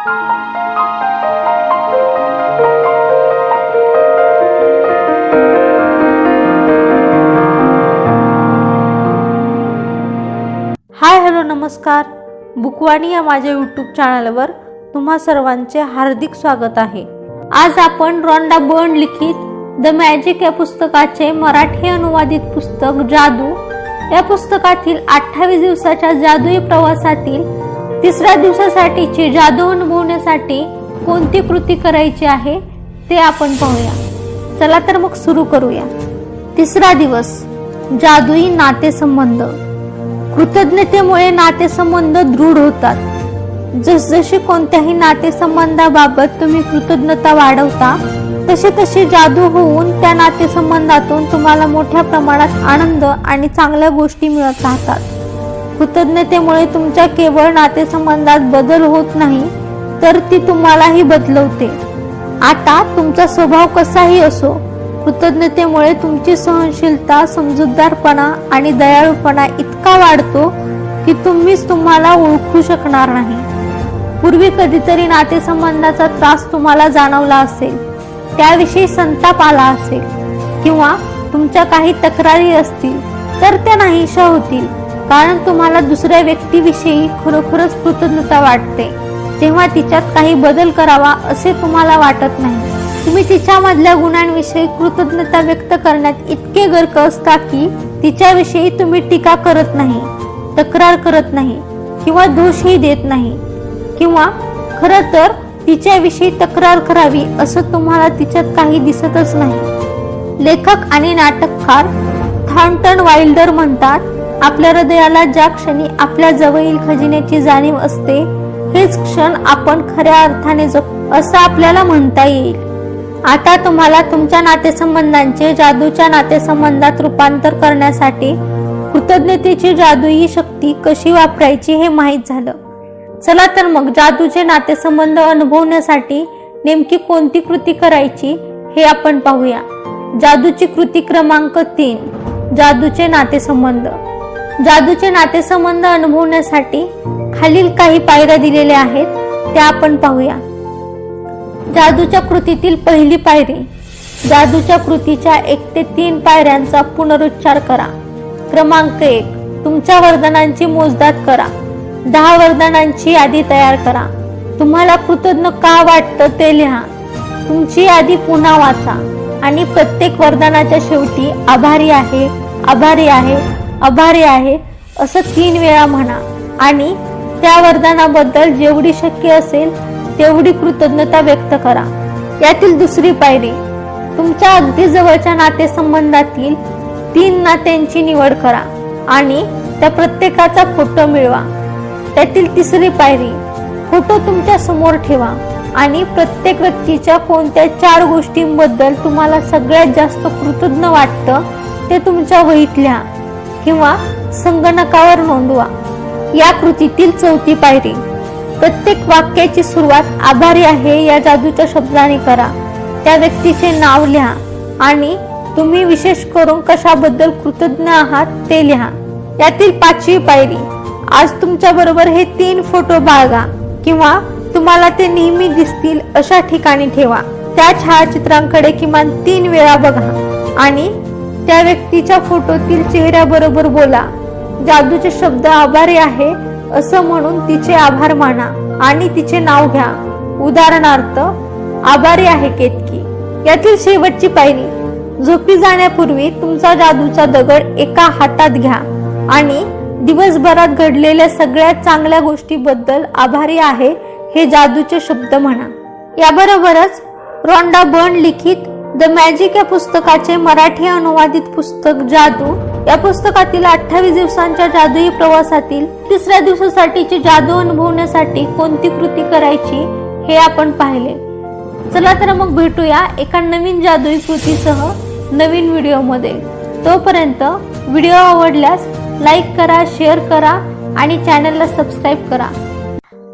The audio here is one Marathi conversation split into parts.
हाय हॅलो नमस्कार. बुकवाणी या माझ्या यूट्यूब चॅनलवर तुम्हा सर्वांचे हार्दिक स्वागत आहे. आज आपण रॉन्डा बर्न लिखित द मॅजिक या पुस्तकाचे मराठी अनुवादित पुस्तक जादू या पुस्तकातील 28 दिवसाच्या जादुई प्रवासातील तिसऱ्या दिवसासाठीची जादू अनुभवण्यासाठी कोणती कृती करायची आहे ते आपण पाहूया. चला तर मग सुरू करूया. तिसरा दिवस, जादुई नातेसंबंध. कृतज्ञतेमुळे नातेसंबंध दृढ होतात. जसजशी कोणत्याही नातेसंबंधाबाबत तुम्ही कृतज्ञता वाढवता तशी तशी जादू होऊन त्या नातेसंबंधातून तुम्हाला मोठ्या प्रमाणात आनंद आणि चांगल्या गोष्टी मिळत राहतात. कृतज्ञतेमुळे तुमच्या केवळ नातेसंबंधात बदल होत नाही तर ती तुम्हालाही बदलवते. आता तुमचा स्वभाव कसाही असो, कृतज्ञतेमुळे तुमची सहनशीलता, समजूतदारपणा आणि दयाळूपणा इतका वाढतो की तुम्हीच तुम्हाला ओळखू शकणार नाही. पूर्वी कधीतरी नातेसंबंधाचा त्रास तुम्हाला जाणवला असेल, त्याविषयी संताप आला असेल किंवा तुमच्या काही तक्रारी असतील तर त्या नाहीशा होतील, कारण तुम्हाला दुसऱ्या व्यक्तीविषयी खरोखरच कृतज्ञता वाटते तेव्हा तिच्यात काही बदल करावा असे तुम्हाला वाटत नाही. तुम्ही तिच्यामधल्या गुणांविषयी कृतज्ञता व्यक्त करण्यात इतके गर्क असता की तिच्याविषयी तुम्ही टीका करत नाही, तक्रार करत नाही किंवा दोषही देत नाही, किंवा खरं तर तिच्याविषयी तक्रार करावी असं तुम्हाला तिच्यात काही दिसतच नाही. लेखक आणि नाटककार थॉर्नटन वाइल्डर म्हणतात, आपल्या हृदयाला ज्या क्षणी आपल्या जवळील खजिन्याची जाणीव असते हेच क्षण आपण खऱ्या अर्थाने जगतो असं आपल्याला म्हणता येईल. आता तुम्हाला तुमच्या नातेसंबंधांचे जादूच्या नातेसंबंधात रूपांतर करण्यासाठी कृतज्ञतेची जादुई शक्ती कशी वापरायची हे माहीत झालं. चला तर मग जादूचे नातेसंबंध अनुभवण्यासाठी नेमकी कोणती कृती करायची हे आपण पाहूया. जादूची कृती क्रमांक 3, जादूचे नातेसंबंध. जादूचे नातेसंबंध अनुभवण्यासाठी खालील काही पायऱ्या दिलेल्या आहेत, त्या आपण पाहूया. जादूच्या कृतीतील पहिली पायरी, जादूच्या कृतीच्या 1 ते 3 पायऱ्यांचा पुनरुच्चार करा. क्रमांक 1, तुमच्या वरदानांची मोजदाद करा. 10 वरदानांची यादी तयार करा. तुम्हाला कृतज्ञ का वाटतं ते लिहा. तुमची यादी पुन्हा वाचा आणि प्रत्येक वरदानाच्या शेवटी आभारी आहे, आभारी आहे, आभारी आहे असं 3 वेळा म्हणा आणि त्या वरदानाबद्दल जेवढी शक्य असेल तेवढी कृतज्ञता व्यक्त करा. यातील दुसरी पायरी, तुमच्या अगदी जवळच्या नातेसंबंधातील 3 नात्यांची निवड करा आणि त्या प्रत्येकाचा फोटो मिळवा. त्यातील तिसरी पायरी, फोटो तुमच्या समोर ठेवा आणि प्रत्येक व्यक्तीच्या कोणत्या 4 गोष्टींबद्दल तुम्हाला सगळ्यात जास्त कृतज्ञ वाटतं ते तुमच्या वहीत लिहा किंवा संगणकावर नोंदवा. या कृतीतील चौथी पायरी, प्रत्येक वाक्याची सुरुवात आभारी आहे या जादूच्या शब्दाने करा. त्या व्यक्तीचे नाव लिहा आणि तुम्ही विशेष करून कशाबद्दल कृतज्ञ आहात ते लिहा. यातील 5वी पायरी, आज तुमच्या बरोबर हे 3 फोटो बाळगा किंवा तुम्हाला ते नेहमी दिसतील अशा ठिकाणी ठेवा. त्या छायाचित्रांकडे किमान 3 वेळा बघा आणि त्या व्यक्तीच्या फोटोतील चेहऱ्याबरोबर बोला. जादूचे शब्द आभारी आहे असं म्हणून तिचे आभार माना आणि तिचे नाव घ्या. उदाहरणार्थ, आभारी आहे केतकी. यातील शेवटची पायरी, झोपी जाण्यापूर्वी तुमचा जादूचा दगड एका हातात घ्या आणि दिवसभरात घडलेल्या सगळ्यात चांगल्या गोष्टीबद्दल आभारी आहे हे जादूचे शब्द म्हणा. याबरोबरच रॉन्डा बर्न लिखित द मॅजिक या पुस्तकाचे मराठी अनुवादित पुस्तक जादू या पुस्तकातील 28 दिवसांच्या जादुई प्रवासातील तिसऱ्या दिवसासाठीची जादू अनुभवण्यासाठी कोणती कृती करायची हे आपण पाहिले. चला तर मग भेटूया एका नवीन जादुई कृतीसह नवीन व्हिडिओमध्ये. तोपर्यंत व्हिडिओ आवडल्यास लाईक करा, शेअर करा आणि चॅनलला सबस्क्राईब करा.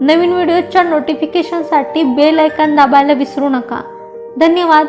नवीन व्हिडिओच्या नोटिफिकेशनसाठी बेल आयकॉन दाबायला विसरू नका. धन्यवाद.